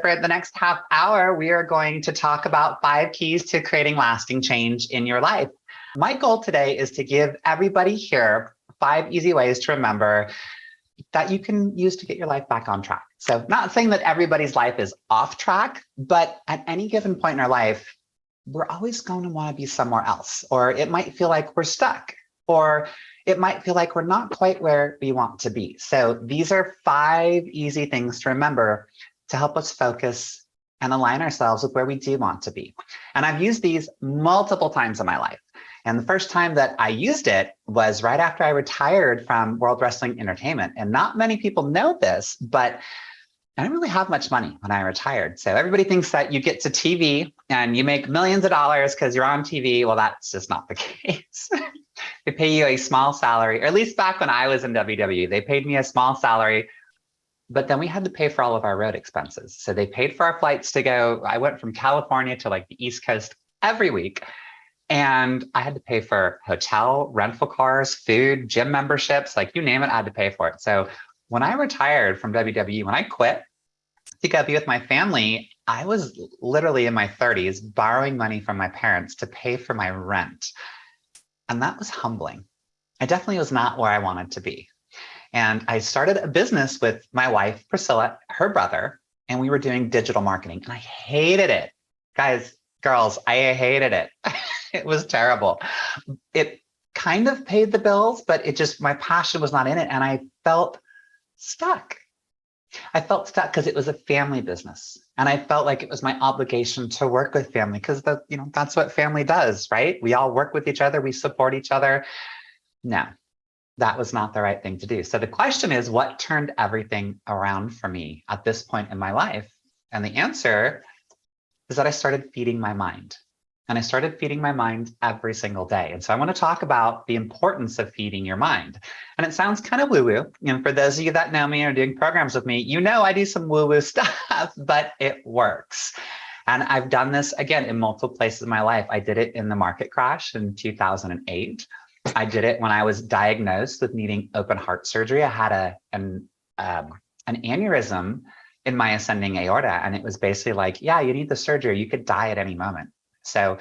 For the next half hour, we are going to talk about 5 keys to creating lasting change in your life. My goal today is to give everybody here 5 easy ways to remember that you can use to get your life back on track. So not saying that everybody's life is off track, but at any given point in our life, we're always going to want to be somewhere else, or it might feel like we're stuck, or it might feel like we're not quite where we want to be. So these are 5 easy things to remember to help us focus and align ourselves with where we do want to be. And I've used these multiple times in my life. And the first time that I used it was right after I retired from World Wrestling Entertainment. And not many people know this, but I didn't really have much money when I retired. So everybody thinks that you get to TV and you make millions of dollars because you're on TV. Well, that's just not the case. They pay you a small salary, or at least back when I was in WWE, they paid me a small salary. But then we had to pay for all of our road expenses. So they paid for our flights to go. I went from California to like the East Coast every week. And I had to pay for hotel, rental cars, food, gym memberships, like you name it, I had to pay for it. So when I retired from WWE, when I quit to go be with my family, I was literally in my 30s borrowing money from my parents to pay for my rent. And that was humbling. I definitely was not where I wanted to be. And I started a business with my wife, Priscilla, her brother, and we were doing digital marketing. And I hated it. Guys, girls, I hated it. It was terrible. It kind of paid the bills, but it just, my passion was not in it. And I felt stuck. I felt stuck because it was a family business. And I felt like it was my obligation to work with family because that's what family does, right? We all work with each other. We support each other. No. That was not the right thing to do. So the question is, what turned everything around for me at this point in my life? And the answer is that I started feeding my mind. And I started feeding my mind every single day. And so I want to talk about the importance of feeding your mind. And it sounds kind of woo-woo. And for those of you that know me or are doing programs with me, you know I do some woo-woo stuff, but it works. And I've done this, again, in multiple places in my life. I did it in the market crash in 2008. I did it when I was diagnosed with needing open heart surgery. I had an aneurysm in my ascending aorta. And it was basically like, yeah, you need the surgery. You could die at any moment. So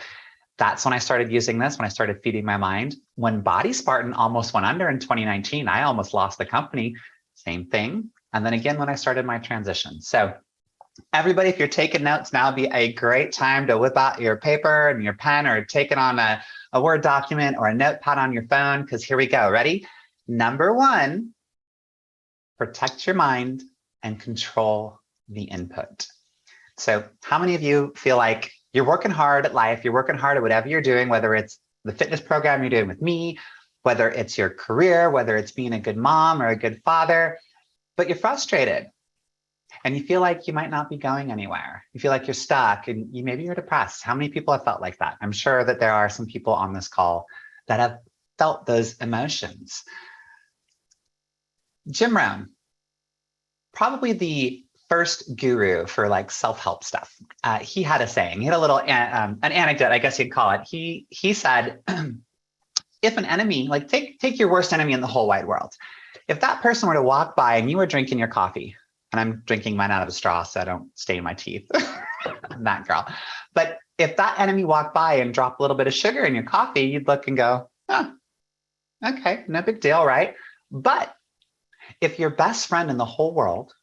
that's when I started using this, when I started feeding my mind. When Body Spartan almost went under in 2019, I almost lost the company. Same thing. And then again, when I started my transition. So everybody, if you're taking notes, now would be a great time to whip out your paper and your pen or take it on a Word document or a notepad on your phone, because here we go. Ready? Number 1, protect your mind and control the input. So how many of you feel like you're working hard at life, you're working hard at whatever you're doing, whether it's the fitness program you're doing with me, whether it's your career, whether it's being a good mom or a good father, but you're frustrated and you feel like you might not be going anywhere. You feel like you're stuck and maybe you're depressed. How many people have felt like that? I'm sure that there are some people on this call that have felt those emotions. Jim Rohn, probably the first guru for like self-help stuff. He had a saying, he had a little, an anecdote, I guess you'd call it. He said, if an enemy, like take your worst enemy in the whole wide world. If that person were to walk by and you were drinking your coffee, and I'm drinking mine out of a straw so I don't stain my teeth. I'm that girl. But if that enemy walked by and dropped a little bit of sugar in your coffee, you'd look and go, oh, okay, no big deal, right? But if your best friend in the whole world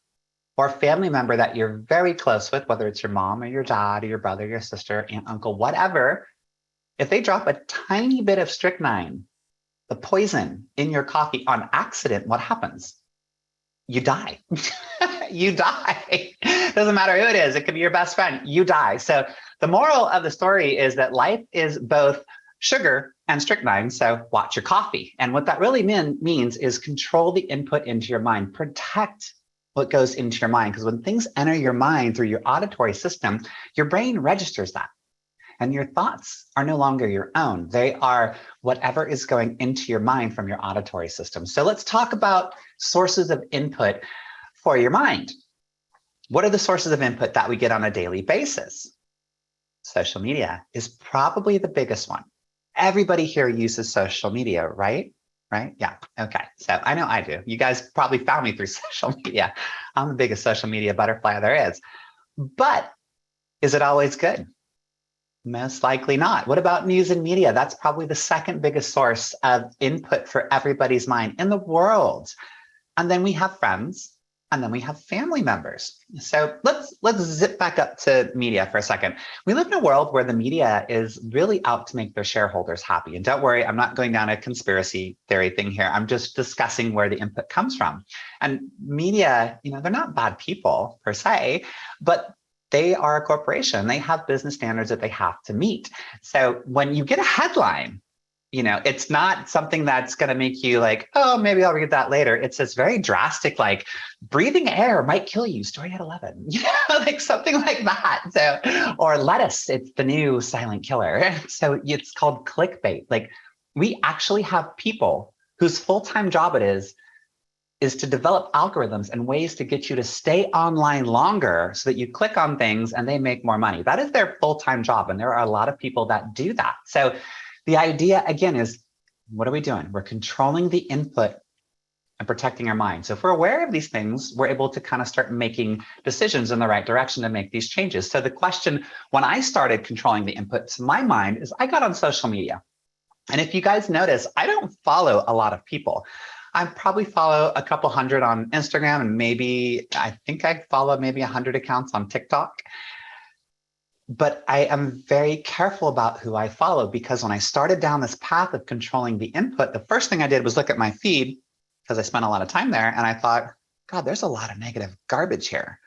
or a family member that you're very close with, whether it's your mom or your dad or your brother, your sister, aunt, uncle, whatever, if they drop a tiny bit of strychnine, the poison in your coffee on accident, what happens? You die. You die. Doesn't matter who it is. It could be your best friend. You die. So the moral of the story is that life is both sugar and strychnine. So watch your coffee. And what that really means is control the input into your mind. Protect what goes into your mind. Because when things enter your mind through your auditory system, your brain registers that. And your thoughts are no longer your own. They are whatever is going into your mind from your auditory system. So let's talk about sources of input for your mind. What are the sources of input that we get on a daily basis? Social media is probably the biggest one. Everybody here uses social media, right? Right? Yeah. Okay. So I know I do. You guys probably found me through social media. I'm the biggest social media butterfly there is. But is it always good? Most likely not. What about news and media? That's probably the second biggest source of input for everybody's mind in the world. And then we have friends, and then we have family members. So let's zip back up to media for a second. We live in a world where the media is really out to make their shareholders happy. And don't worry, I'm not going down a conspiracy theory thing here. I'm just discussing where the input comes from. And media, they're not bad people per se, but they are a corporation. They have business standards that they have to meet. So when you get a headline, it's not something that's going to make you like, oh, maybe I'll read that later. It's this very drastic, like breathing air might kill you, story at 11, like something like that. So, or lettuce, it's the new silent killer. So it's called clickbait. Like we actually have people whose full-time job it is to develop algorithms and ways to get you to stay online longer so that you click on things and they make more money. That is their full-time job. And there are a lot of people that do that. So the idea, again, is what are we doing? We're controlling the input and protecting our mind. So if we're aware of these things, we're able to kind of start making decisions in the right direction to make these changes. So the question, when I started controlling the input to my mind, is I got on social media. And if you guys notice, I don't follow a lot of people. I probably follow a couple hundred on Instagram, and I think I follow maybe 100 accounts on TikTok. But I am very careful about who I follow, because when I started down this path of controlling the input, the first thing I did was look at my feed, because I spent a lot of time there, and I thought, God, there's a lot of negative garbage here.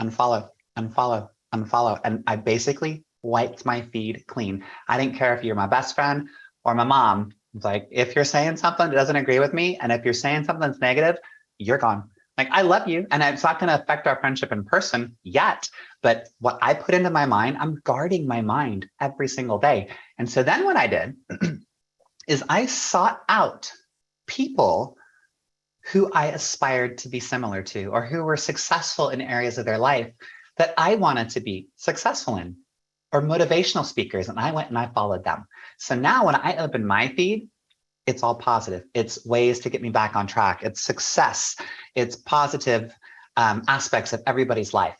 Unfollow, unfollow, unfollow. And I basically wiped my feed clean. I didn't care if you're my best friend or my mom. It's like, if you're saying something that doesn't agree with me, and if you're saying something that's negative, you're gone. Like, I love you, and it's not going to affect our friendship in person yet. But what I put into my mind, I'm guarding my mind every single day. And so then what I did is I sought out people who I aspired to be similar to, or who were successful in areas of their life that I wanted to be successful in, or motivational speakers. And I went and I followed them. So now when I open my feed, it's all positive. It's ways to get me back on track. It's success. It's positive aspects of everybody's life.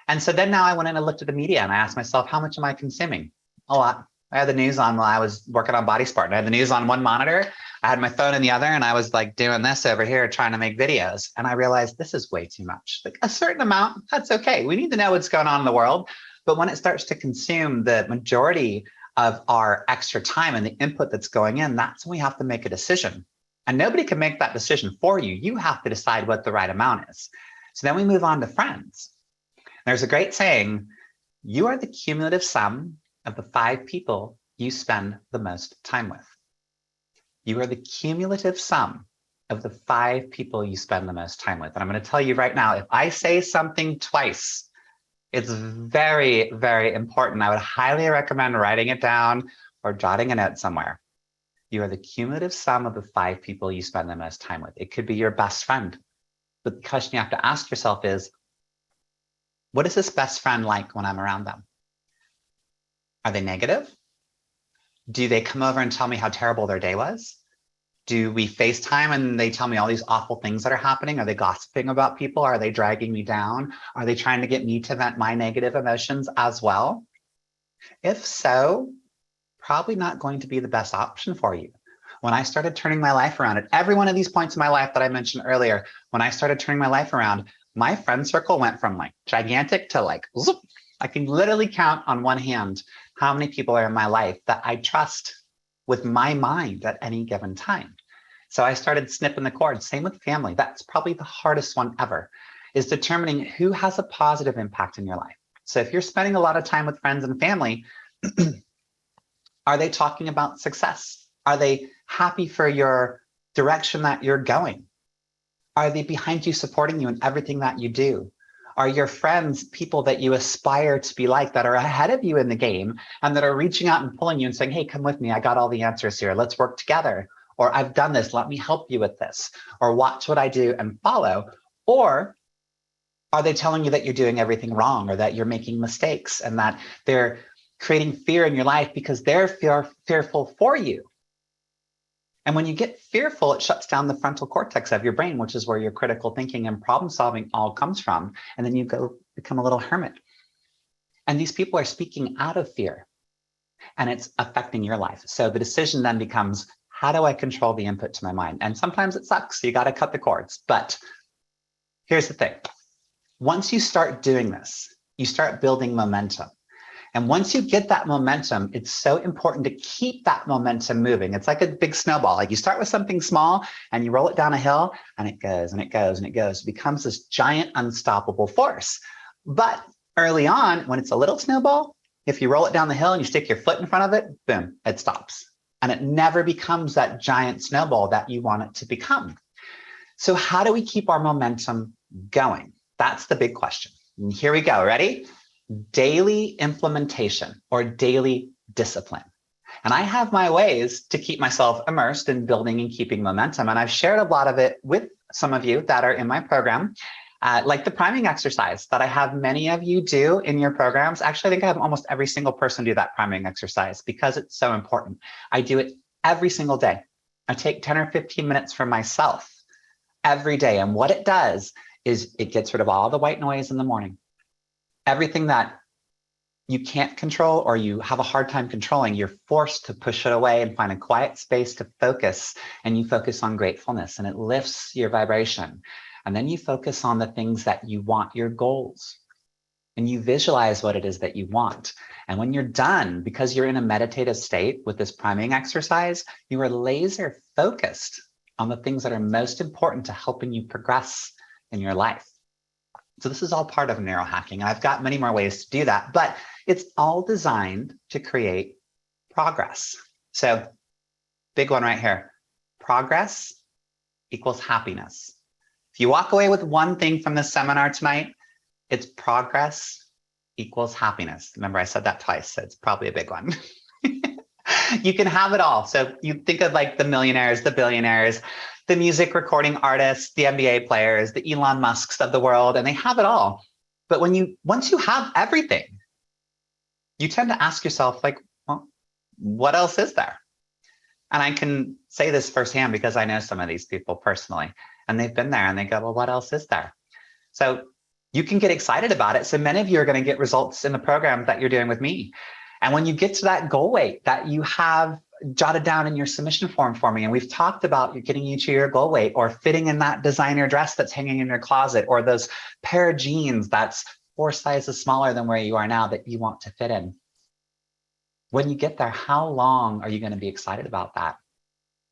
And so then now I went in and looked at the media, and I asked myself, how much am I consuming? A lot. I had the news on while I was working on Body Sport. I had the news on one monitor. I had my phone in the other, and I was like doing this over here trying to make videos. And I realized this is way too much. Like a certain amount, that's okay. We need to know what's going on in the world. But when it starts to consume the majority of our extra time and the input that's going in, that's when we have to make a decision. And nobody can make that decision for you. You have to decide what the right amount is. So then we move on to friends. There's a great saying, you are the cumulative sum of the 5 people you spend the most time with. You are the cumulative sum of the 5 people you spend the most time with. And I'm going to tell you right now, if I say something twice, it's very, very important. I would highly recommend writing it down or jotting a note somewhere. You are the cumulative sum of the 5 people you spend the most time with. It could be your best friend. But the question you have to ask yourself is, what is this best friend like when I'm around them? Are they negative? Do they come over and tell me how terrible their day was? Do we FaceTime and they tell me all these awful things that are happening? Are they gossiping about people? Are they dragging me down? Are they trying to get me to vent my negative emotions as well? If so, probably not going to be the best option for you. When I started turning my life around at every one of these points in my life that I mentioned earlier, when I started turning my life around, my friend circle went from like gigantic to like, zoop. I can literally count on one hand how many people are in my life that I trust with my mind at any given time. So I started snipping the cord. Same with family. That's probably the hardest one ever, is determining who has a positive impact in your life. So if you're spending a lot of time with friends and family, are they talking about success? Are they happy for your direction that you're going? Are they behind you, supporting you in everything that you do? Are your friends people that you aspire to be like, that are ahead of you in the game and that are reaching out and pulling you and saying, hey, come with me. I got all the answers here. Let's work together. Or I've done this. Let me help you with this. Or watch what I do and follow. Or are they telling you that you're doing everything wrong, or that you're making mistakes, and that they're creating fear in your life because they're fearful for you? And when you get fearful, it shuts down the frontal cortex of your brain, which is where your critical thinking and problem solving all comes from. And then you go become a little hermit. And these people are speaking out of fear, and it's affecting your life. So the decision then becomes, how do I control the input to my mind? And sometimes it sucks. You got to cut the cords. But here's the thing. Once you start doing this, you start building momentum. And once you get that momentum, it's so important to keep that momentum moving. It's like a big snowball. Like you start with something small and you roll it down a hill, and it goes and it goes and it goes. It becomes this giant unstoppable force. But early on, when it's a little snowball, if you roll it down the hill and you stick your foot in front of it, boom, it stops. And it never becomes that giant snowball that you want it to become. So how do we keep our momentum going? That's the big question. And here we go. Ready? Daily implementation or daily discipline. And I have my ways to keep myself immersed in building and keeping momentum. And I've shared a lot of it with some of you that are in my program, like the priming exercise that I have many of you do in your programs. Actually, I think I have almost every single person do that priming exercise because it's so important. I do it every single day. I take 10 or 15 minutes for myself every day. And what it does is it gets rid of all the white noise in the morning. Everything that you can't control or you have a hard time controlling, you're forced to push it away and find a quiet space to focus. And you focus on gratefulness, and it lifts your vibration. And then you focus on the things that you want, your goals, and you visualize what it is that you want. And when you're done, because you're in a meditative state with this priming exercise, you are laser focused on the things that are most important to helping you progress in your life. So this is all part of neurohacking. And I've got many more ways to do that, but it's all designed to create progress. So big one right here, progress equals happiness. If you walk away with one thing from this seminar tonight, it's progress equals happiness. Remember, I said that twice, so it's probably a big one. You can have it all. So you think of like the millionaires, the billionaires, the music recording artists, the NBA players, the Elon Musks of the world, and they have it all. But once you have everything, you tend to ask yourself, like, well, what else is there? And I can say this firsthand because I know some of these people personally, and they've been there and they go, well, what else is there? So you can get excited about it. So many of you are going to get results in the program that you're doing with me. And when you get to that goal weight that you have jotted down in your submission form for me, and we've talked about getting you to your goal weight, or fitting in that designer dress that's hanging in your closet, or those pair of jeans that's 4 sizes smaller than where you are now that you want to fit in. When you get there, how long are you going to be excited about that?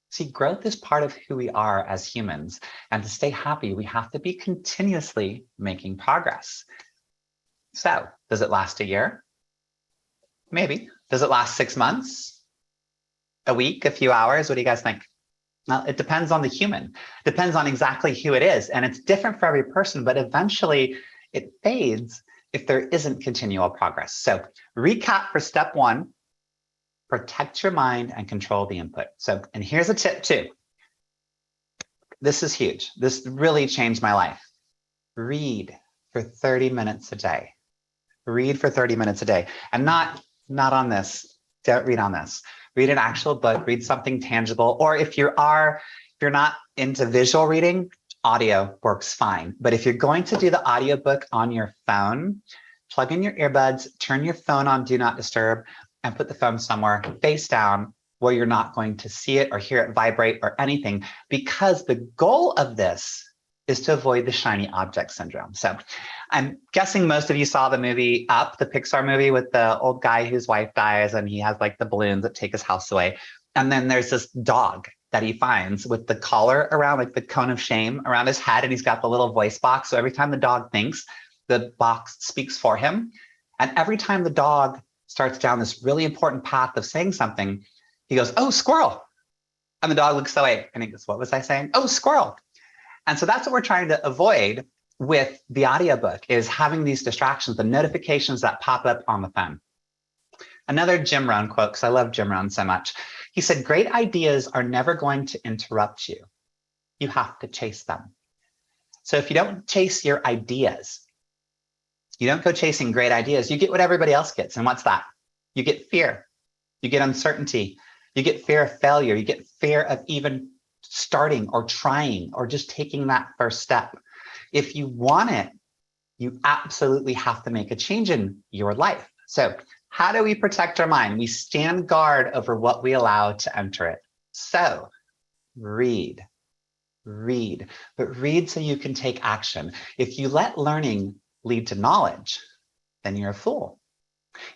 See, growth is part of who we are as humans. And to stay happy, we have to be continuously making progress. So does it last a year? Maybe. Does it last 6 months? A week? A few hours? What do you guys think? Well, it depends on the human. It depends on exactly who it is. And it's different for every person, but eventually it fades if there isn't continual progress. So recap for step 1, protect your mind and control the input. So, and here's a tip too. This is huge. This really changed my life. Read for 30 minutes a day. Read for 30 minutes a day. And not on this. Don't read on this. Read an actual book, read something tangible. Or if you're not into visual reading, audio works fine. But if you're going to do the audiobook on your phone, plug in your earbuds, turn your phone on Do Not Disturb, and put the phone somewhere face down where you're not going to see it or hear it vibrate or anything, because the goal of this is to avoid the shiny object syndrome. So I'm guessing most of you saw the movie Up, the Pixar movie with the old guy whose wife dies and he has like the balloons that take his house away. And then there's this dog that he finds with the collar around, like the cone of shame around his head, and he's got the little voice box. So every time the dog thinks, the box speaks for him. And every time the dog starts down this really important path of saying something, he goes, "Oh, squirrel." And the dog looks away and he goes, "What was I saying? Oh, squirrel." And so that's what we're trying to avoid with the audiobook, is having these distractions, the notifications that pop up on the phone. Another Jim Rohn quote, because I love Jim Rohn so much. He said, "Great ideas are never going to interrupt you. You have to chase them." So if you don't chase your ideas, you don't go chasing great ideas, you get what everybody else gets. And what's that? You get fear, you get uncertainty, You get fear of failure. You get fear of even starting or trying or just taking that first step. If you want it, you absolutely have to make a change in your life. So how do we protect our mind? We stand guard over what we allow to enter it. So read, but read so you can take action. If you let learning lead to knowledge, then you're a fool.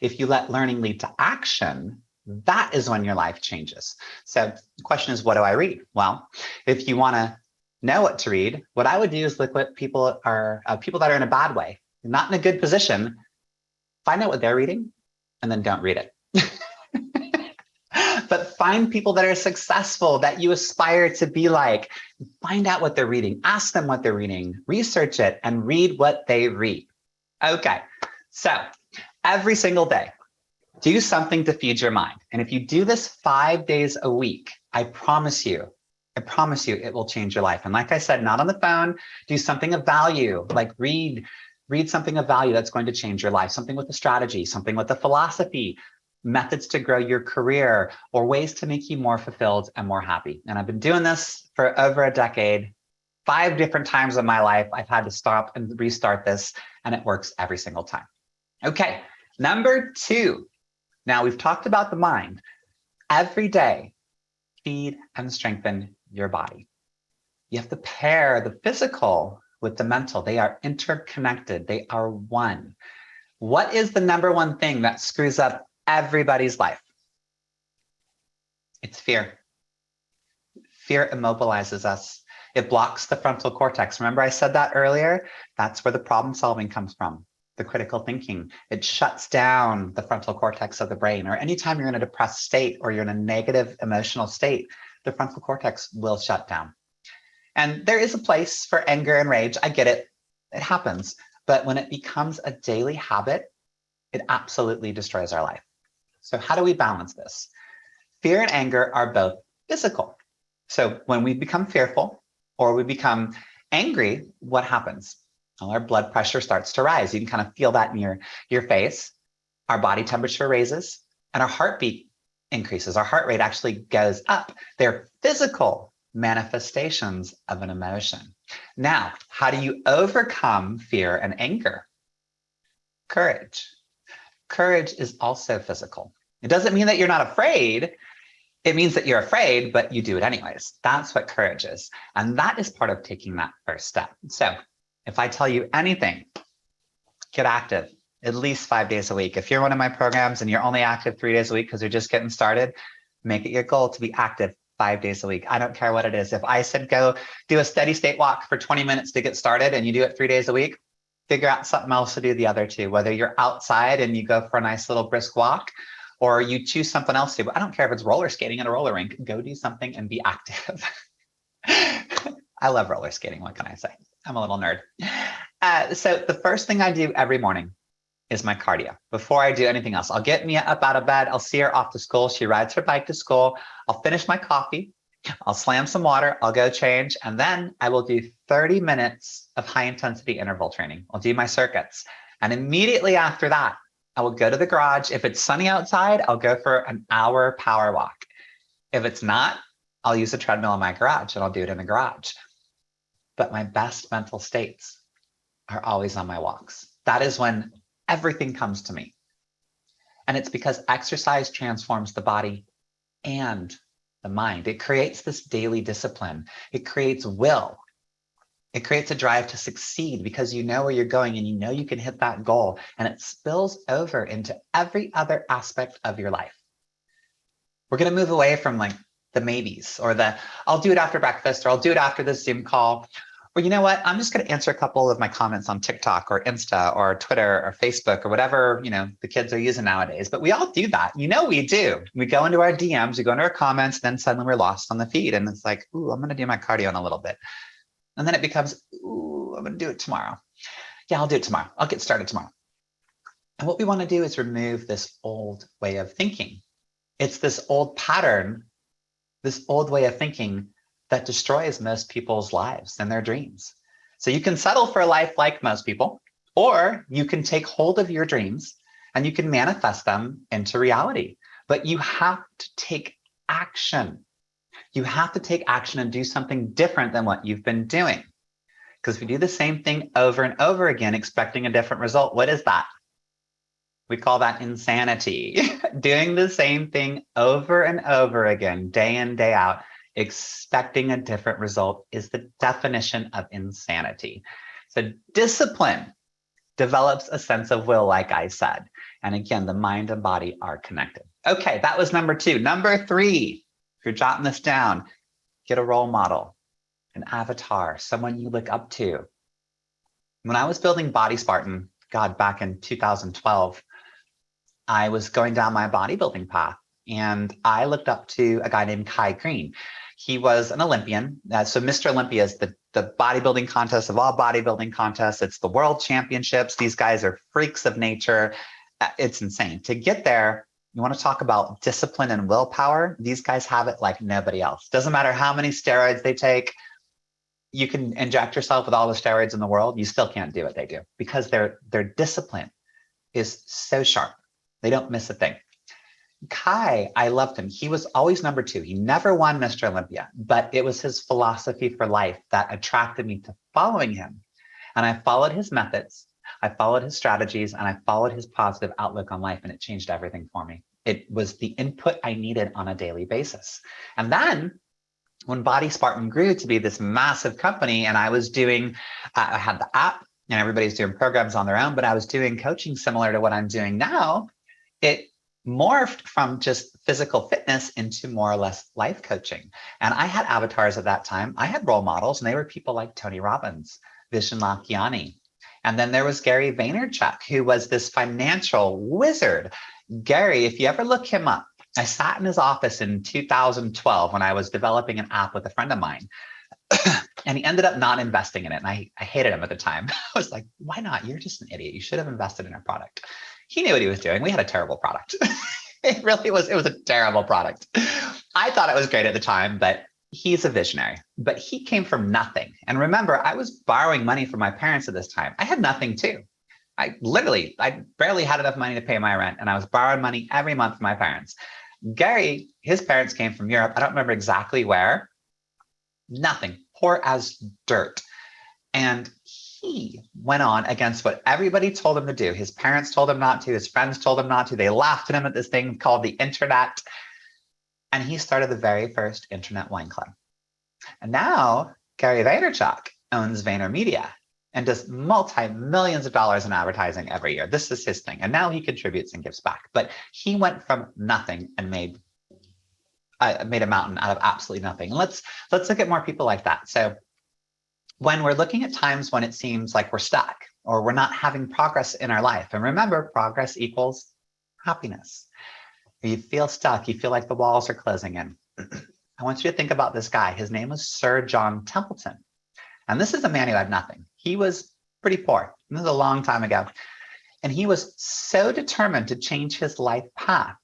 If you let learning lead to action, that is when your life changes. So the question is, what do I read? Well, if you want to know what to read, what I would do is look what people that are in a bad way, not in a good position, find out what they're reading and then don't read it. But find people that are successful, that you aspire to be like. Find out what they're reading, ask them what they're reading, research it, and read what they read. Okay, so every single day, do something to feed your mind. And if you do this 5 days a week, I promise you it will change your life. And like I said, not on the phone, do something of value, like read something of value that's going to change your life, something with a strategy, something with a philosophy, methods to grow your career, or ways to make you more fulfilled and more happy. And I've been doing this for over a decade. 5 different times in my life, I've had to stop and restart this, and it works every single time. Okay, number 2. Now we've talked about the mind. Every day, feed and strengthen your body. You have to pair the physical with the mental. They are interconnected. They are one. What is the number one thing that screws up everybody's life? It's fear. Fear immobilizes us. It blocks the frontal cortex. Remember I said that earlier? That's where the problem solving comes from, the critical thinking. It shuts down the frontal cortex of the brain. Or anytime you're in a depressed state or you're in a negative emotional state, the frontal cortex will shut down. And there is a place for anger and rage. I get it. It happens. But when it becomes a daily habit, it absolutely destroys our life. So how do we balance this? Fear and anger are both physical. So when we become fearful or we become angry, what happens? Well, our blood pressure starts to rise. You can kind of feel that in your face. Our body temperature raises and our heartbeat increases. Our heart rate actually goes up. They're physical manifestations of an emotion. Now, how do you overcome fear and anger? Courage. Courage is also physical. It doesn't mean that you're not afraid. It means that you're afraid, but you do it anyways. That's what courage is. And that is part of taking that first step. So if I tell you anything, get active at least 5 days a week. If you're one of my programs and you're only active 3 days a week because you're just getting started, make it your goal to be active 5 days a week. I don't care what it is. If I said go do a steady state walk for 20 minutes to get started and you do it 3 days a week, figure out something else to do the other 2, whether you're outside and you go for a nice little brisk walk or you choose something else to do. I don't care if it's roller skating at a roller rink, go do something and be active. I love roller skating. What can I say? I'm a little nerd. So the first thing I do every morning is my cardio. Before I do anything else, I'll get Mia up out of bed. I'll see her off to school. She rides her bike to school. I'll finish my coffee. I'll slam some water. I'll go change. And then I will do 30 minutes of high intensity interval training. I'll do my circuits. And immediately after that, I will go to the garage. If it's sunny outside, I'll go for an hour power walk. If it's not, I'll use a treadmill in my garage and I'll do it in the garage. But my best mental states are always on my walks. That is when everything comes to me. And it's because exercise transforms the body and the mind. It creates this daily discipline. It creates will. It creates a drive to succeed because you know where you're going and you know you can hit that goal, and it spills over into every other aspect of your life. We're going to move away from like the maybes or the I'll do it after breakfast or I'll do it after this Zoom call. Or you know what, I'm just going to answer a couple of my comments on TikTok or Insta or Twitter or Facebook or whatever, the kids are using nowadays. But we all do that. We do. We go into our DMs, we go into our comments, then suddenly we're lost on the feed. And it's like, ooh, I'm going to do my cardio in a little bit. And then it becomes, ooh, I'm going to do it tomorrow. Yeah, I'll do it tomorrow. I'll get started tomorrow. And what we want to do is remove this old way of thinking. It's this old pattern, this old way of thinking that destroys most people's lives and their dreams. So you can settle for a life like most people, or you can take hold of your dreams and you can manifest them into reality. But you have to take action. You have to take action and do something different than what you've been doing. Because if we do the same thing over and over again, expecting a different result, what is that? We call that insanity. Doing the same thing over and over again, day in, day out, expecting a different result is the definition of insanity. So discipline develops a sense of will, like I said. And again, the mind and body are connected. Okay, that was number 2. Number 3, if you're jotting this down, get a role model, an avatar, someone you look up to. When I was building Body Spartan, God, back in 2012, I was going down my bodybuilding path and I looked up to a guy named Kai Green. He was an Olympian. So Mr. Olympia is the bodybuilding contest of all bodybuilding contests. It's the world championships. These guys are freaks of nature. It's insane. To get there, you want to talk about discipline and willpower. These guys have it like nobody else. Doesn't matter how many steroids they take. You can inject yourself with all the steroids in the world. You still can't do what they do because their discipline is so sharp. They don't miss a thing. Kai, I loved him. He was always number 2. He never won Mr. Olympia, but it was his philosophy for life that attracted me to following him. And I followed his methods, I followed his strategies, and I followed his positive outlook on life, and it changed everything for me. It was the input I needed on a daily basis. And then when Body Spartan grew to be this massive company, and I was doing, I had the app, and everybody's doing programs on their own, but I was doing coaching similar to what I'm doing now. It morphed from just physical fitness into more or less life coaching. And I had avatars at that time. I had role models, and they were people like Tony Robbins, Vishen Lakhiani. And then there was Gary Vaynerchuk, who was this financial wizard. Gary, if you ever look him up, I sat in his office in 2012 when I was developing an app with a friend of mine. And he ended up not investing in it. And I hated him at the time. I was like, why not? You're just an idiot. You should have invested in our product. He knew what he was doing. We had a terrible product. It really was. It was a terrible product. I thought it was great at the time, but he's a visionary. But he came from nothing. And remember, I was borrowing money from my parents at this time. I had nothing too. I barely had enough money to pay my rent. And I was borrowing money every month from my parents. Gary, his parents came from Europe. I don't remember exactly where. Nothing. Poor as dirt. And he went on against what everybody told him to do. His parents told him not to. His friends told him not to. They laughed at him at this thing called the internet. And he started the very first internet wine club. And now Gary Vaynerchuk owns VaynerMedia and does multi-millions of dollars in advertising every year. This is his thing. And now he contributes and gives back. But he went from nothing and made a mountain out of absolutely nothing. And let's look at more people like that. So when we're looking at times when it seems like we're stuck or we're not having progress in our life, and remember, progress equals happiness. You feel stuck, you feel like the walls are closing in. I want you to think about this guy. His name was Sir John Templeton. And this is a man who had nothing. He was pretty poor. This is a long time ago. And he was so determined to change his life path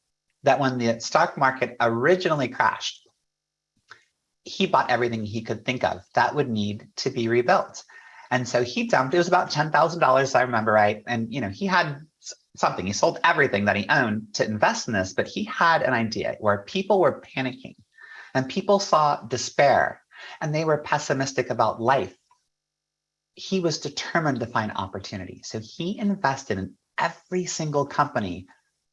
that when the stock market originally crashed, he bought everything he could think of that would need to be rebuilt. And so he dumped, it was about $10,000, if I remember right. And he had something, he sold everything that he owned to invest in this, but he had an idea where people were panicking and people saw despair and they were pessimistic about life. He was determined to find opportunity. So he invested in every single company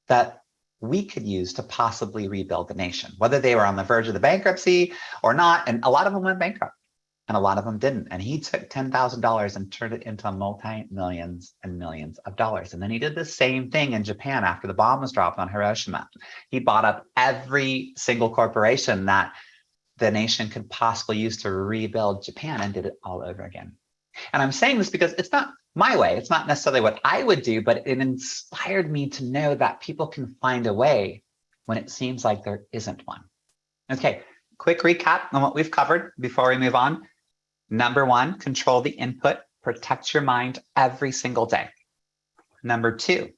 that we could use to possibly rebuild the nation, whether they were on the verge of the bankruptcy or not. And a lot of them went bankrupt and a lot of them didn't. And he took $10,000 and turned it into multi-millions and millions of dollars. And then he did the same thing in Japan after the bomb was dropped on Hiroshima. He bought up every single corporation that the nation could possibly use to rebuild Japan and did it all over again. And I'm saying this because it's not my way. It's not necessarily what I would do, but it inspired me to know that people can find a way when it seems like there isn't one. Okay, quick recap on what we've covered before we move on. Number 1, control the input, protect your mind every single day. Number 2,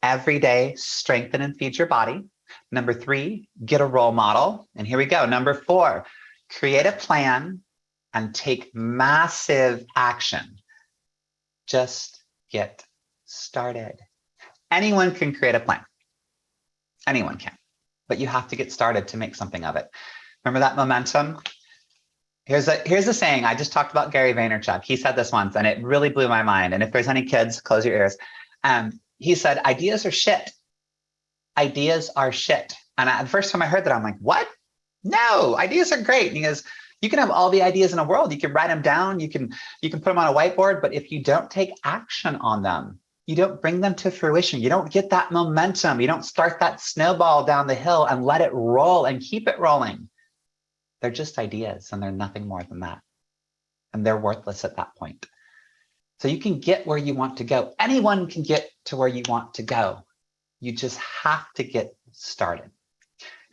every day, strengthen and feed your body. Number 3, get a role model. And here we go. Number 4, create a plan and take massive action. Just get started. Anyone can create a plan. Anyone can. but you have to get started to make something of it. Remember that momentum? Here's a saying. I just talked about Gary Vaynerchuk. He said this once, and it really blew my mind. And if there's any kids, close your ears. He said, ideas are shit. Ideas are shit. And the first time I heard that, I'm like, what? No, ideas are great. And he goes, you can have all the ideas in the world. You can write them down. You can put them on a whiteboard. But if you don't take action on them, you don't bring them to fruition. You don't get that momentum. You don't start that snowball down the hill and let it roll and keep it rolling. They're just ideas, and they're nothing more than that. And they're worthless at that point. So you can get where you want to go. Anyone can get to where you want to go. You just have to get started.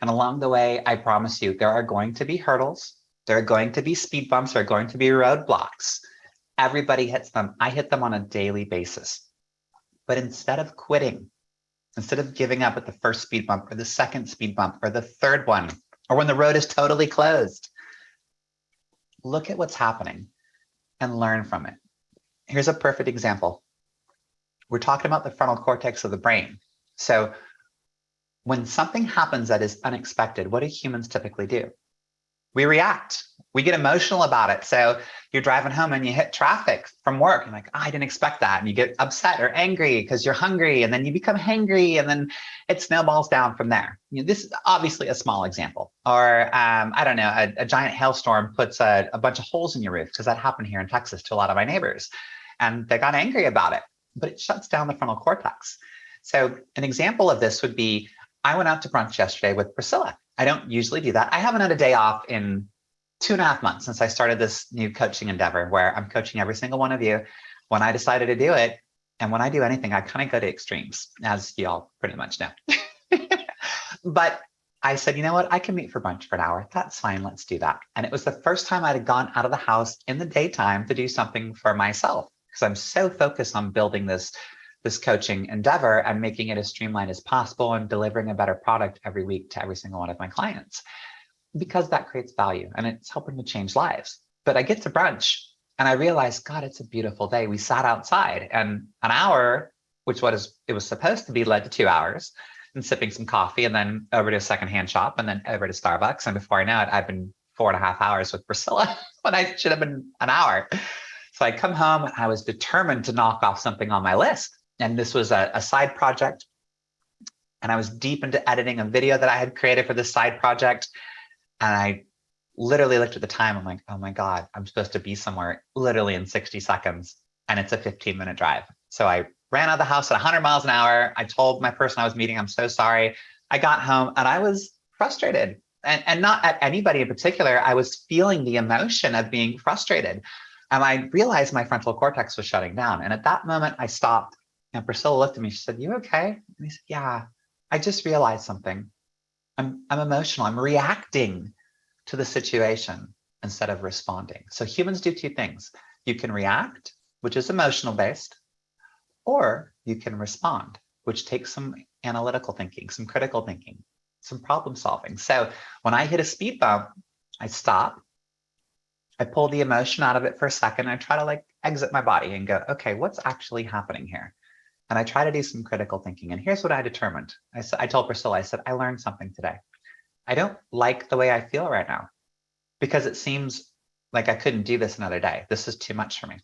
And along the way, I promise you, there are going to be hurdles. There are going to be speed bumps. There are going to be roadblocks. Everybody hits them. I hit them on a daily basis. But instead of quitting, instead of giving up at the first speed bump or the second speed bump or the third one, or when the road is totally closed, look at what's happening and learn from it. Here's a perfect example. We're talking about the frontal cortex of the brain. So when something happens that is unexpected, what do humans typically do? We react. We get emotional about it. So you're driving home and you hit traffic from work. And like, oh, I didn't expect that. And you get upset or angry because you're hungry, and then you become hangry, and then it snowballs down from there. This is obviously a small example. Or I don't know, a giant hailstorm puts a bunch of holes in your roof, because that happened here in Texas to a lot of my neighbors. And they got angry about it, but it shuts down the frontal cortex. So an example of this would be, I went out to brunch yesterday with Priscilla. I don't usually do that. I haven't had a day off in 2.5 months since I started this new coaching endeavor where I'm coaching every single one of you. When I decided to do it, and when I do anything, I kind of go to extremes, as y'all pretty much know. But I said, you know what? I can meet for brunch for an hour. That's fine. Let's do that. And it was the first time I'd gone out of the house in the daytime to do something for myself, because I'm so focused on building this coaching endeavor and making it as streamlined as possible and delivering a better product every week to every single one of my clients, because that creates value and it's helping to change lives. But I get to brunch and I realized, God, it's a beautiful day. We sat outside, and an hour, which it was supposed to be, led to 2 hours, and sipping some coffee, and then over to a secondhand shop, and then over to Starbucks. And before I know it, I've been 4.5 hours with Priscilla when I should have been an hour. So I come home and I was determined to knock off something on my list. And this was a side project. And I was deep into editing a video that I had created for this side project. And I literally looked at the time. I'm like, oh my God, I'm supposed to be somewhere literally in 60 seconds. And it's a 15-minute drive. So I ran out of the house at 100 miles an hour. I told my person I was meeting, I'm so sorry. I got home and I was frustrated. And not at anybody in particular. I was feeling the emotion of being frustrated. And I realized my frontal cortex was shutting down. And at that moment, I stopped. And Priscilla looked at me. She said, you okay? And I said, yeah, I just realized something. I'm emotional. I'm reacting to the situation instead of responding. So humans do two things. You can react, which is emotional based, or you can respond, which takes some analytical thinking, some critical thinking, some problem solving. So when I hit a speed bump, I stop. I pull the emotion out of it for a second. I try to exit my body and go, okay, what's actually happening here? And I try to do some critical thinking. And here's what I determined. I told Priscilla, I said, I learned something today. I don't like the way I feel right now, because it seems like I couldn't do this another day. This is too much for me.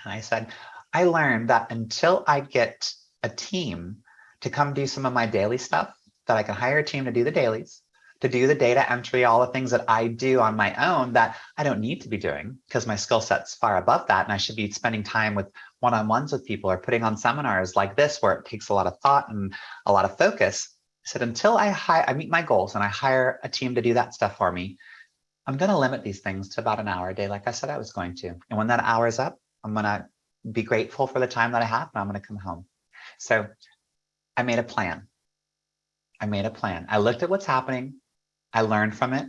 And I said, I learned that until I get a team to come do some of my daily stuff, that I can hire a team to do the dailies, to do the data entry, all the things that I do on my own that I don't need to be doing because my skill set's far above that. And I should be spending time with one-on-ones with people, or putting on seminars like this where it takes a lot of thought and a lot of focus. I said, until I meet my goals and I hire a team to do that stuff for me, I'm going to limit these things to about an hour a day, like I said I was going to. And when that hour is up, I'm going to be grateful for the time that I have, and I'm going to come home. So I made a plan. I looked at what's happening. I learned from it.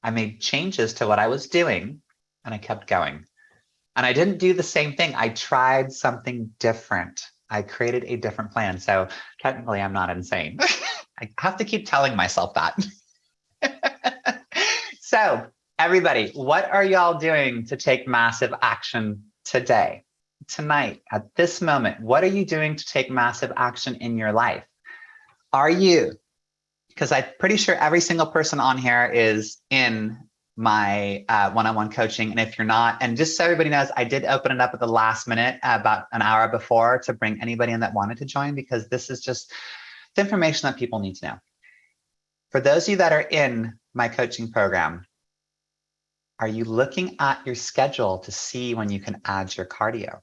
I made changes to what I was doing, and I kept going. And I didn't do the same thing. I tried something different. I created a different plan. So technically, I'm not insane. I have to keep telling myself that. So everybody, what are y'all doing to take massive action today, tonight, at this moment? What are you doing to take massive action in your life? Are you because I'm pretty sure every single person on here is in my one-on-one coaching. And if you're not, and just so everybody knows, I did open it up at the last minute, about an hour before, to bring anybody in that wanted to join, because this is just the information that people need to know. For those of you that are in my coaching program, are you looking at your schedule to see when you can add your cardio?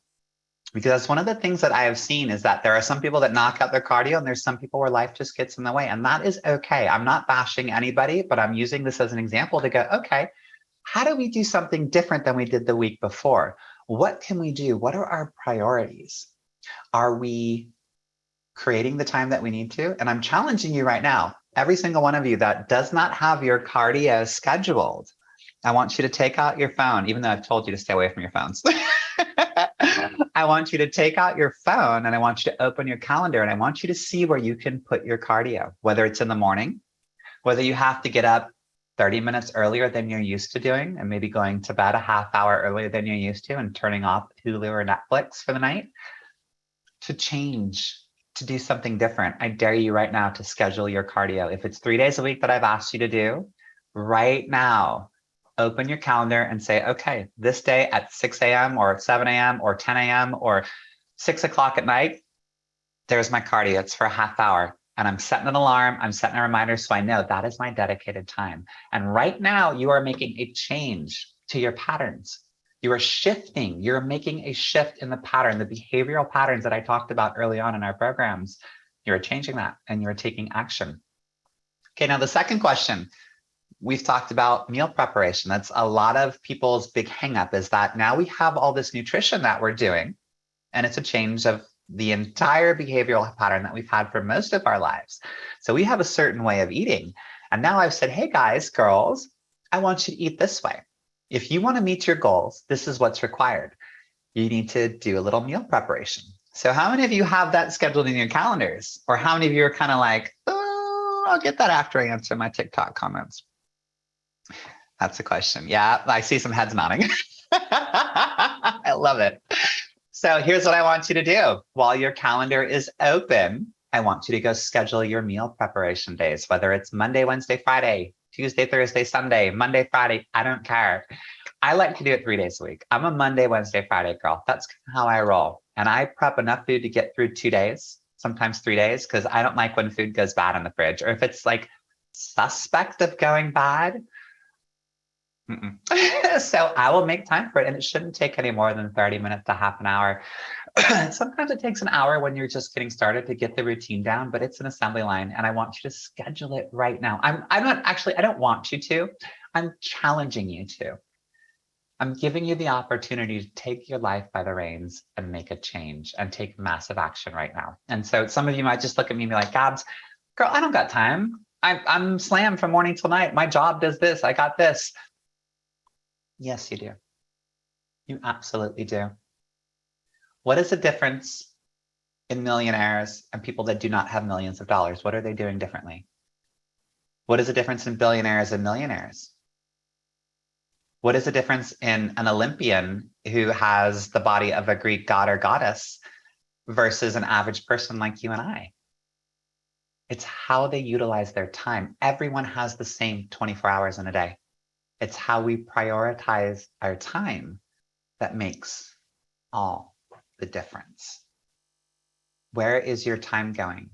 Because that's one of the things that I have seen, is that there are some people that knock out their cardio, and there's some people where life just gets in the way, and that is okay. I'm not bashing anybody, but I'm using this as an example to go, okay, how do we do something different than we did the week before? What can we do? What are our priorities? Are we creating the time that we need to? And I'm challenging you right now, every single one of you that does not have your cardio scheduled, I want you to take out your phone, even though I've told you to stay away from your phones. I want you to take out your phone, and I want you to open your calendar, and I want you to see where you can put your cardio, whether it's in the morning, whether you have to get up 30 minutes earlier than you're used to doing, and maybe going to bed a half hour earlier than you're used to, and turning off Hulu or Netflix for the night, to change, to do something different. I dare you right now to schedule your cardio. If it's 3 days a week that I've asked you to do, right now, open your calendar and say, okay, this day at 6 a.m. or 7 a.m. or 10 a.m. or 6 o'clock at night, there's my cardio. It's for a half hour. And I'm setting an alarm. I'm setting a reminder, so I know that is my dedicated time. And right now, you are making a change to your patterns. You are shifting. You're making a shift in the pattern, the behavioral patterns that I talked about early on in our programs. You're changing that, and you're taking action. Okay, now the second question. We've talked about meal preparation. That's a lot of people's big hang up, is that now we have all this nutrition that we're doing, and it's a change of the entire behavioral pattern that we've had for most of our lives. So we have a certain way of eating. And now I've said, hey guys, girls, I want you to eat this way. If you want to meet your goals, this is what's required. You need to do a little meal preparation. So how many of you have that scheduled in your calendars? Or how many of you are kind of like, oh, I'll get that after I answer my TikTok comments? That's the question. Yeah, I see some heads nodding. I love it. So here's what I want you to do. While your calendar is open, I want you to go schedule your meal preparation days, whether it's Monday, Wednesday, Friday, Tuesday, Thursday, Sunday, Monday, Friday, I don't care. I like to do it 3 days a week. I'm a Monday, Wednesday, Friday girl. That's how I roll. And I prep enough food to get through 2 days, sometimes 3 days, because I don't like when food goes bad in the fridge, or if it's like suspect of going bad. So I will make time for it, and it shouldn't take any more than 30 minutes to half an hour. Sometimes it takes an hour when you're just getting started to get the routine down, but it's an assembly line, and I want you to schedule it right now. I'm not actually, I don't want you to. I'm challenging you to. I'm giving you the opportunity to take your life by the reins and make a change and take massive action right now. And so some of you might just look at me and be like, Gabs, girl, I don't got time. I'm slammed from morning till night. My job does this. I got this. Yes, you do. You absolutely do. What is the difference in millionaires and people that do not have millions of dollars? What are they doing differently? What is the difference in billionaires and millionaires? What is the difference in an Olympian who has the body of a Greek god or goddess versus an average person like you and I? It's how they utilize their time. Everyone has the same 24 hours in a day. It's how we prioritize our time that makes all the difference. Where is your time going?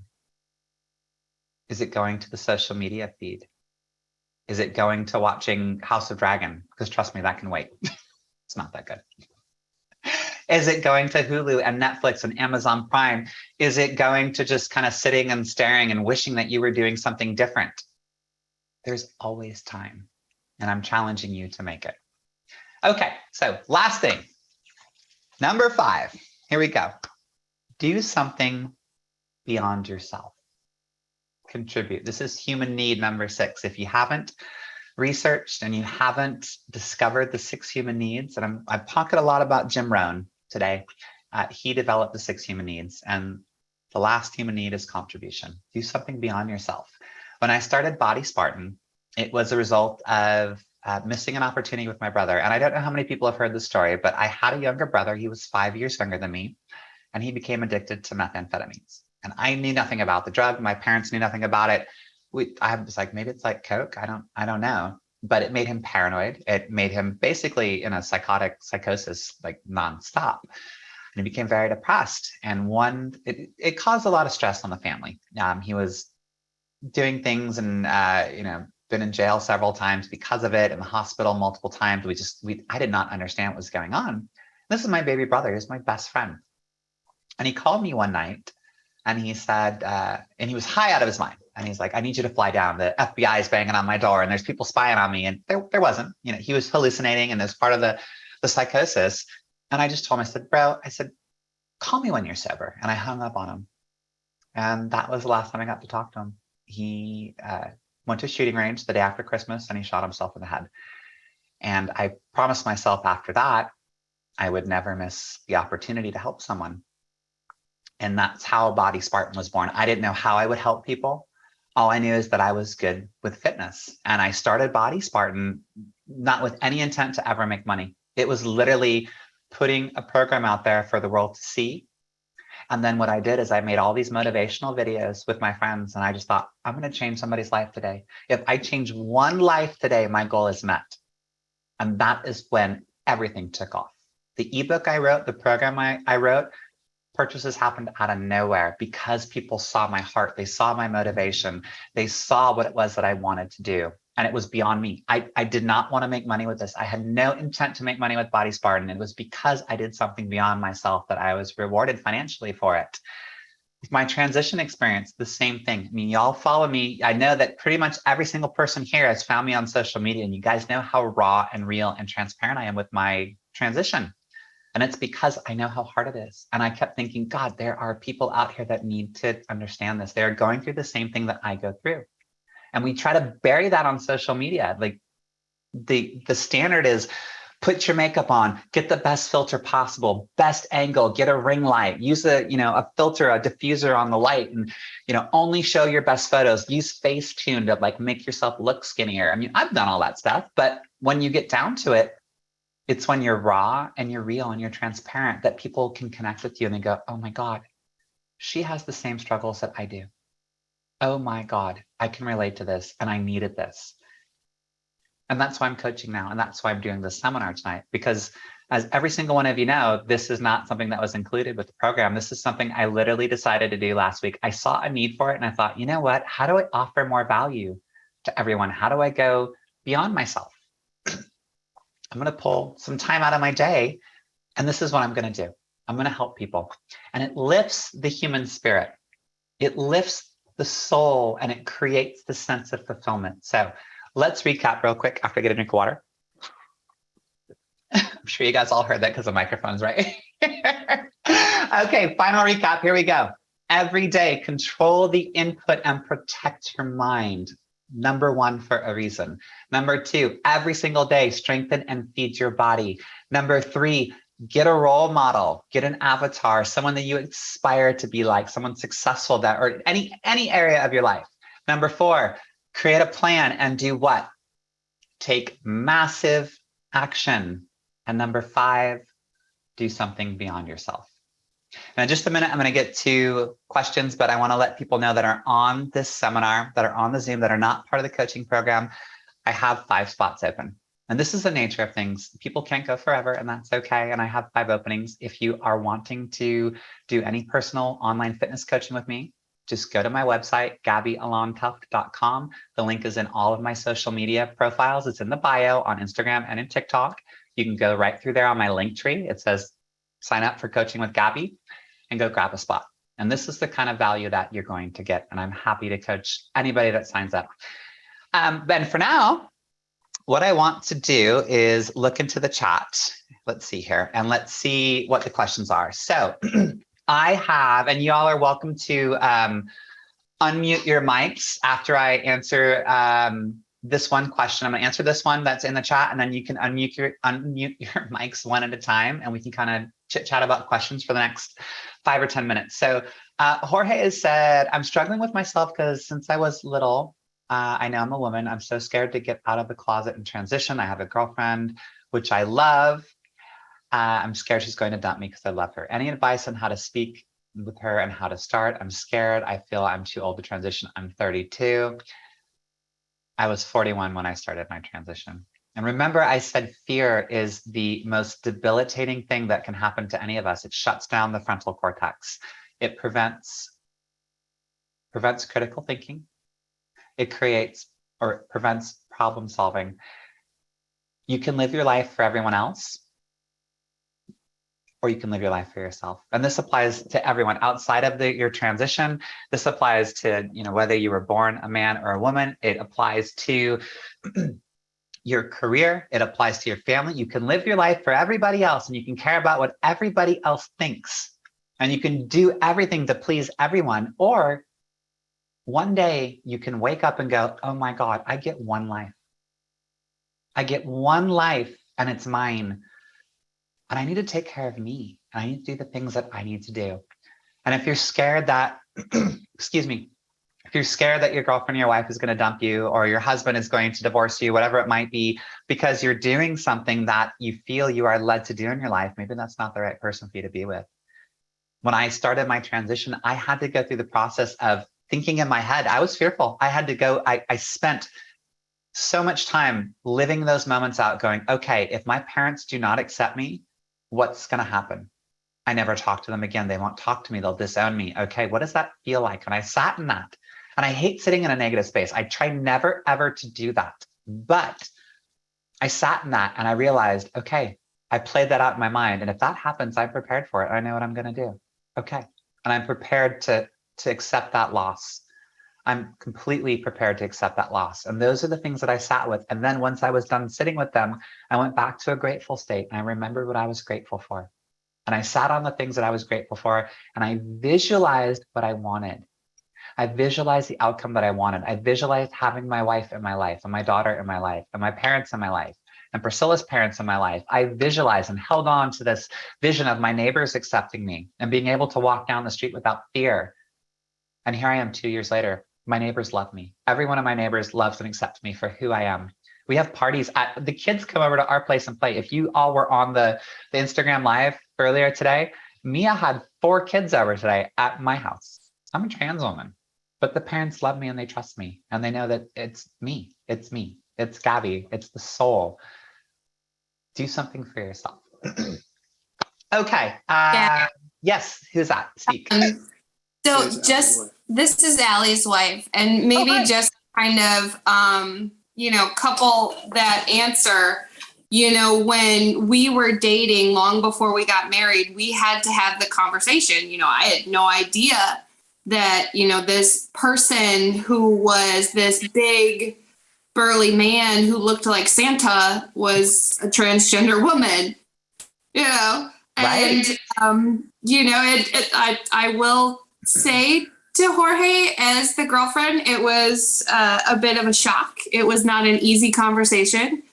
Is it going to the social media feed? Is it going to watching House of Dragon? Because trust me, that can wait. It's not that good. Is it going to Hulu and Netflix and Amazon Prime? Is it going to just kind of sitting and staring and wishing that you were doing something different? There's always time. And I'm challenging you to make it. Okay, so last thing. Number 5. Here we go. Do something beyond yourself. Contribute. This is human need number 6. If you haven't researched and you haven't discovered the 6 human needs, and I've talked a lot about Jim Rohn today. He developed the 6 human needs, and the last human need is contribution. Do something beyond yourself. When I started Body Spartan, it was a result of missing an opportunity with my brother. And I don't know how many people have heard the story, but I had a younger brother. He was 5 years younger than me, and he became addicted to methamphetamines. And I knew nothing about the drug. My parents knew nothing about it. I was like, maybe it's like Coke. I don't know. But it made him paranoid. It made him basically in a psychosis, like nonstop. And he became very depressed. And it caused a lot of stress on the family. He was doing things and, been in jail several times because of it, in the hospital multiple times. I did not understand what was going on. This is my baby brother. He's my best friend. And he called me one night and he said, and he was high out of his mind. And he's like, I need you to fly down. The FBI is banging on my door and there's people spying on me. And there wasn't, he was hallucinating and as part of the psychosis. And I just told him, I said, call me when you're sober. And I hung up on him. And that was the last time I got to talk to him. He went to a shooting range the day after Christmas and he shot himself in the head. And I promised myself after that, I would never miss the opportunity to help someone. And that's how Body Spartan was born. I didn't know how I would help people. All I knew is that I was good with fitness. And I started Body Spartan not with any intent to ever make money. It was literally putting a program out there for the world to see. And then what I did is I made all these motivational videos with my friends. And I just thought, I'm going to change somebody's life today. If I change one life today, my goal is met. And that is when everything took off. The ebook I wrote, the program I wrote, purchases happened out of nowhere because people saw my heart. They saw my motivation. They saw what it was that I wanted to do. And it was beyond me. I did not want to make money with this. I had no intent to make money with Body Spartan. It was because I did something beyond myself that I was rewarded financially for it. With my transition experience, the same thing. I mean, y'all follow me. I know that pretty much every single person here has found me on social media, and you guys know how raw and real and transparent I am with my transition. And it's because I know how hard it is. And I kept thinking, God, there are people out here that need to understand this. They're going through the same thing that I go through. And we try to bury that on social media. Like the standard is put your makeup on, get the best filter possible, best angle, get a ring light, use a filter, a diffuser on the light, and only show your best photos. Use Facetune to like make yourself look skinnier. I mean, I've done all that stuff, but when you get down to it, it's when you're raw and you're real and you're transparent that people can connect with you and they go, oh my God, she has the same struggles that I do. Oh my God, I can relate to this and I needed this. And that's why I'm coaching now. And that's why I'm doing this seminar tonight, because as every single one of you know, this is not something that was included with the program. This is something I literally decided to do last week. I saw a need for it and I thought, you know what? How do I offer more value to everyone? How do I go beyond myself? I'm going to pull some time out of my day. And this is what I'm going to do. I'm going to help people. And it lifts the human spirit. It lifts the soul and it creates the sense of fulfillment. So let's recap real quick after I get a drink of water. I'm sure you guys all heard that because of microphones, right? Okay, final recap. Here we go. Every day, control the input and protect your mind. Number one, for a reason. Number two, every single day, strengthen and feed your body. Number three, get a role model, get an avatar, someone that you aspire to be like, someone successful that, or any area of your life. Number four, create a plan and do what? Take massive action. And number five, do something beyond yourself. Now, in just a minute, I'm going to get to questions, but I want to let people know that are on this seminar, that are on the Zoom, that are not part of the coaching program. I have 5 spots open. And this is the nature of things. People can't go forever, and that's okay. And I have 5 openings. If you are wanting to do any personal online fitness coaching with me, just go to my website, GabbiTuft.com. The link is in all of my social media profiles. It's in the bio on Instagram and in TikTok. You can go right through there on my link tree. It says, sign up for coaching with Gabbi and go grab a spot. And this is the kind of value that you're going to get. And I'm happy to coach anybody that signs up. Then for now, what I want to do is look into the chat. Let's see here, and let's see what the questions are. So I have, and y'all are welcome to unmute your mics after I answer this one question. I'm gonna answer this one that's in the chat, and then you can unmute your mics one at a time, and we can kind of chit chat about questions for the next 5 or 10 minutes. So Jorge has said, I'm struggling with myself because since I was little, I know I'm a woman. I'm so scared to get out of the closet and transition. I have a girlfriend, which I love. I'm scared she's going to dump me because I love her. Any advice on how to speak with her and how to start. I'm scared. I feel I'm too old to transition. I'm 32. I was 41 when I started my transition. And remember, I said fear is the most debilitating thing that can happen to any of us. It shuts down the frontal cortex. It prevents critical thinking. It creates or prevents problem solving. You can live your life for everyone else, or you can live your life for yourself. And this applies to everyone outside of your transition. This applies to, whether you were born a man or a woman. It applies to your career. It applies to your family. You can live your life for everybody else, and you can care about what everybody else thinks. And you can do everything to please everyone. Or one day you can wake up and go, oh my God, I get one life. I get one life and it's mine. And I need to take care of me. And I need to do the things that I need to do. And if you're scared that, excuse me, if you're scared that your girlfriend or your wife is going to dump you, or your husband is going to divorce you, whatever it might be, because you're doing something that you feel you are led to do in your life, maybe that's not the right person for you to be with. When I started my transition, I had to go through the process of thinking in my head. I was fearful. I had to go, I spent so much time living those moments out going, okay, if my parents do not accept me, what's going to happen? I never talk to them again. They won't talk to me. They'll disown me. Okay, what does that feel like? And I sat in that. And I hate sitting in a negative space. I try never, ever to do that. But I sat in that and I realized, okay, I played that out in my mind. And if that happens, I'm prepared for it. I know what I'm going to do. Okay. And I'm prepared to accept that loss. I'm completely prepared to accept that loss. And those are the things that I sat with. And then once I was done sitting with them, I went back to a grateful state and I remembered what I was grateful for. And I sat on the things that I was grateful for and I visualized what I wanted. I visualized the outcome that I wanted. I visualized having my wife in my life and my daughter in my life and my parents in my life and Priscilla's parents in my life. I visualized and held on to this vision of my neighbors accepting me and being able to walk down the street without fear. And here I am 2 years later. My neighbors love me. Every one of my neighbors loves and accepts me for who I am. We have parties. The kids come over to our place and play. If you all were on the Instagram live earlier today, Mia had 4 kids over today at my house. I'm a trans woman, but the parents love me and they trust me. And they know that it's me. It's me. It's Gabbi. It's the soul. Do something for yourself. Okay. Yeah. Yes. Who's that? Speak. So this is Allie's wife, and maybe just kind of, couple that answer, when we were dating long before we got married, we had to have the conversation. I had no idea that, this person who was this big burly man who looked like Santa was a transgender woman, Right. and, I will say to Jorge, as the girlfriend, it was a bit of a shock. It was not an easy conversation.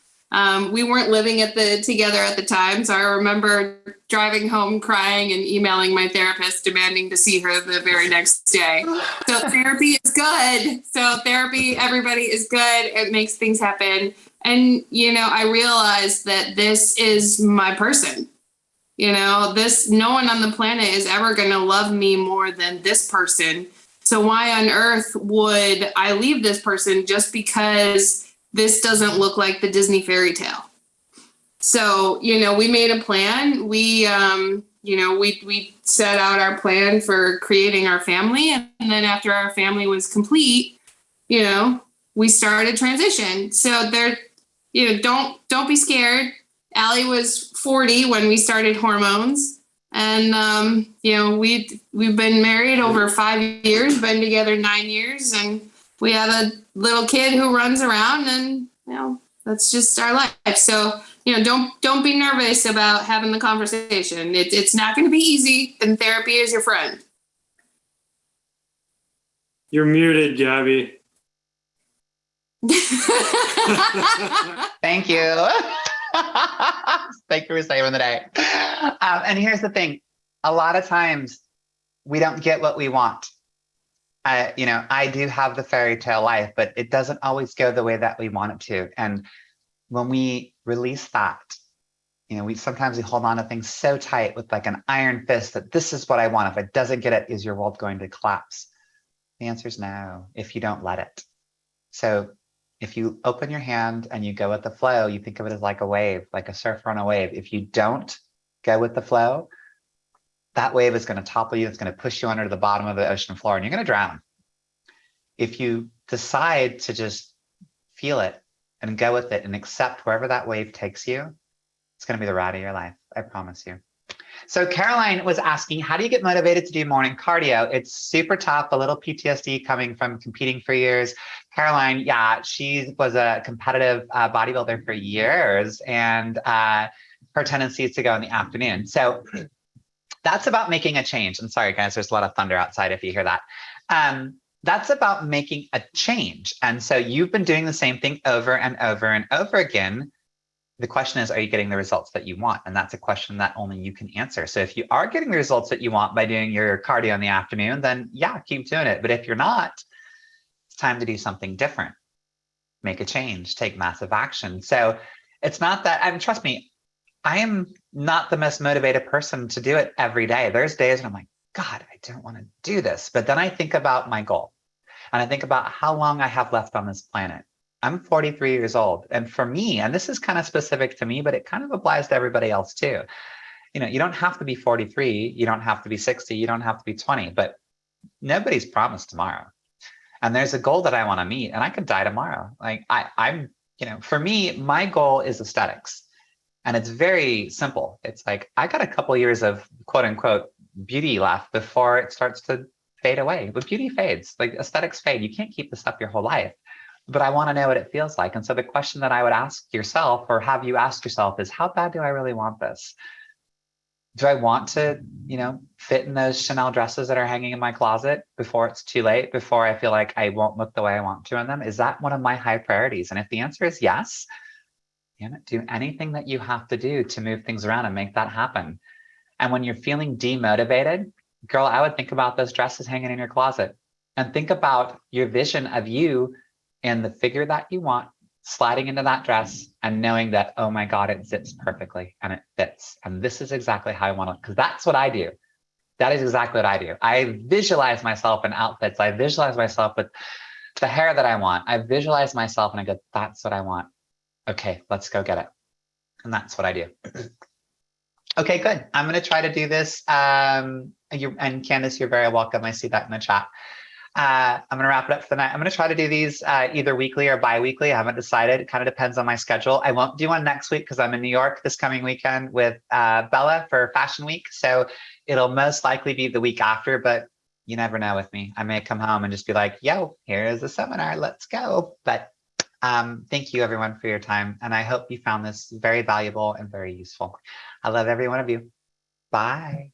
We weren't living together at the time, so I remember driving home crying and emailing my therapist demanding to see her the very next day. So therapy is good. Everybody is good. It makes things happen. And, I realized that this is my person. No one on the planet is ever going to love me more than this person. So why on earth would I leave this person just because this doesn't look like the Disney fairy tale? So, we made a plan. We set out our plan for creating our family. And then after our family was complete, we started transition. So don't be scared. Allie was 40 when we started hormones. And, we've been married over 5 years, been together 9 years, and we have a little kid who runs around, and, that's just our life. So, don't be nervous about having the conversation. It's not going to be easy, and therapy is your friend. You're muted, Gabbi. Thank you. Thank you for saving the day. And here's the thing. A lot of times we don't get what we want. I do have the fairy tale life, but it doesn't always go the way that we want it to. And when we release that We sometimes hold on to things so tight with like an iron fist that this is what I want. If it doesn't get it, is your world going to collapse? The answer is no, if you don't let it. So if you open your hand and you go with the flow, you think of it as like a wave, like a surfer on a wave. If you don't go with the flow, that wave is going to topple you. It's going to push you under the bottom of the ocean floor and you're going to drown. If you decide to just feel it and go with it and accept wherever that wave takes you, it's going to be the ride of your life. I promise you. So Caroline was asking, how do you get motivated to do morning cardio? It's super tough, a little PTSD coming from competing for years. Caroline, yeah, she was a competitive bodybuilder for years, and her tendency is to go in the afternoon. So that's about making a change. I'm sorry, guys, there's a lot of thunder outside if you hear that. That's about making a change. And so you've been doing the same thing over and over and over again. The question is, are you getting the results that you want? And that's a question that only you can answer. So if you are getting the results that you want by doing your cardio in the afternoon, then yeah, keep doing it. But if you're not, it's time to do something different. Make a change, take massive action. So it's not that, I mean, trust me, I am not the most motivated person to do it every day. There's days when I'm like, God, I don't want to do this. But then I think about my goal and I think about how long I have left on this planet. I'm 43 years old. And for me, and this is kind of specific to me, but it kind of applies to everybody else too. You don't have to be 43. You don't have to be 60. You don't have to be 20, but nobody's promised tomorrow. And there's a goal that I want to meet and I could die tomorrow. Like I'm, for me, my goal is aesthetics. And it's very simple. It's like, I got a couple years of quote unquote beauty left before it starts to fade away. But beauty fades, like aesthetics fade. You can't keep this up your whole life. But I want to know what it feels like. And so the question that I would ask yourself, or have you ask yourself, is how bad do I really want this? Do I want to, fit in those Chanel dresses that are hanging in my closet before it's too late, before I feel like I won't look the way I want to in them? Is that one of my high priorities? And if the answer is yes, do anything that you have to do to move things around and make that happen. And when you're feeling demotivated, girl, I would think about those dresses hanging in your closet and think about your vision of you and the figure that you want sliding into that dress and knowing that, oh my God, it zips perfectly and it fits. And this is exactly how I want it, because that's what I do. That is exactly what I do. I visualize myself in outfits. I visualize myself with the hair that I want. I visualize myself and I go, that's what I want. Okay, let's go get it. And that's what I do. Okay, good. I'm going to try to do this. And Candace, you're very welcome. I see that in the chat. I'm going to wrap it up for the night. I'm going to try to do these either weekly or bi-weekly. I haven't decided. It kind of depends on my schedule. I won't do one next week because I'm in New York this coming weekend with Bella for Fashion Week. So it'll most likely be the week after, but you never know with me. I may come home and just be like, yo, here's the seminar. Let's go. But thank you everyone for your time. And I hope you found this very valuable and very useful. I love every one of you. Bye.